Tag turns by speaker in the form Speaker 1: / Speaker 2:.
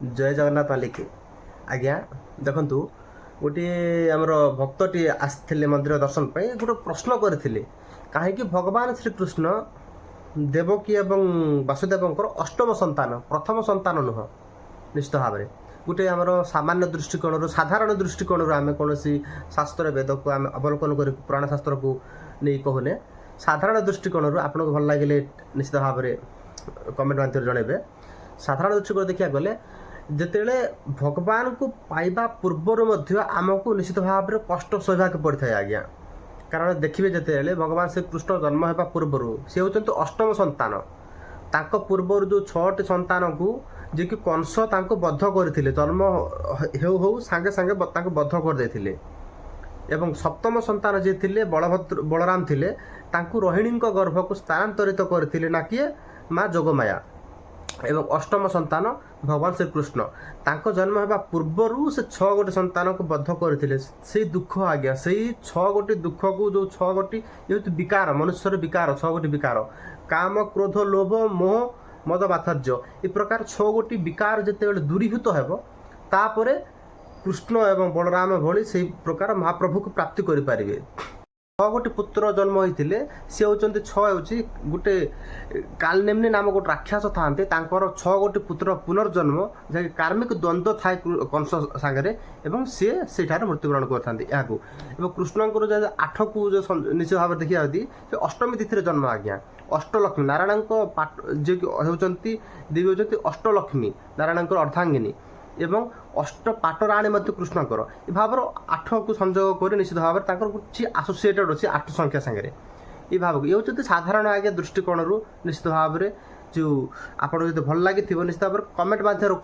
Speaker 1: जय जगन्नाथ मालिक आज्ञा देखु गोटे आमर भक्तटी आसते मंदिर दर्शन पर गोटे प्रश्न करते कहीं भगवान श्रीकृष्ण देवकी एवं वासुदेव अष्टम संतान प्रथम संतान नुह निश्चित भाव में गोटे आमर सामान्य दृष्टिकोण साधारण दृष्टिकोण आम कौन शास्त्र वेद को आम अवलोकन कर पुराण शास्त्र को नहीं कहूने साधारण दृष्टिकोण आपको भल लगे निश्चित भाव में कमेंट माध्यम जनइबे। साधारण दृष्टिकोण देखा गले जिते भगवान को पाइबा पूर्वर आमको निश्चित भाव में कष्ट सहवाक पड़ता है आज्ञा। कारण देखिए जिते भगवान श्रीकृष्ण जन्म होगा पूर्वर सी होती अष्टम संतान तांको पूर्वर जो 6टी संतान को जी कि कंस तांको बद्ध करते जन्म हो सांगे सांगे बद्ध करदे एवं सप्तम संतान जी थे बलभद्र बलराम थे रोहिणी गर्भ को स्थानांतरित करते ना किए माँ जोगमाया एवं अष्टम संतान भगवान श्रीकृष्ण तांको जन्म होगा पूर्वर से 6 गोटी संतान को बद्ध करते से दुख आज्ञा से 6 गोटी दुख को जो 6 गोटी ये विकार मनुष्यर विकार 6 गोटी विकार काम क्रोध लोभ मोह मद मात्सर्य ये प्रकार 6 गोटी विकार जिते दूरीभूत हो तापर कृष्ण एवं बलराम भली से प्रकार महाप्रभु को प्राप्ति करें। 6 गोटी पुत्र जन्म होते सी होती 6 गोटे कालनेमनी नाम गोटे राक्षस था 6 गोटी पुत्र पुनर्जन्म जहाँकि कार्मिक द्वंद्व थाए कंस सागरे एवं सी सेठार मृत्युवरण कर कृष्णकर जो 8 को जो निश्चित भाव देखा अष्टमी तिथि जन्म आज्ञा। अष्टलक्ष्मी नारायण जी होती देवी होती अष्टलक्ष्मी नारायण अर्धांगिनी एवं अष्ट पाटराणी कृष्णकर ये भाव 8 को संयोग कर निश्चित भाव में कुछ आसोसीएटेड अच्छी 8 संख्या सागर ये भाव ये हूँ साधारण आज्ञा दृष्टिकोण निश्चित भाव में जो आपको भल लगी निश्चित भाव में कमेंट माध्यम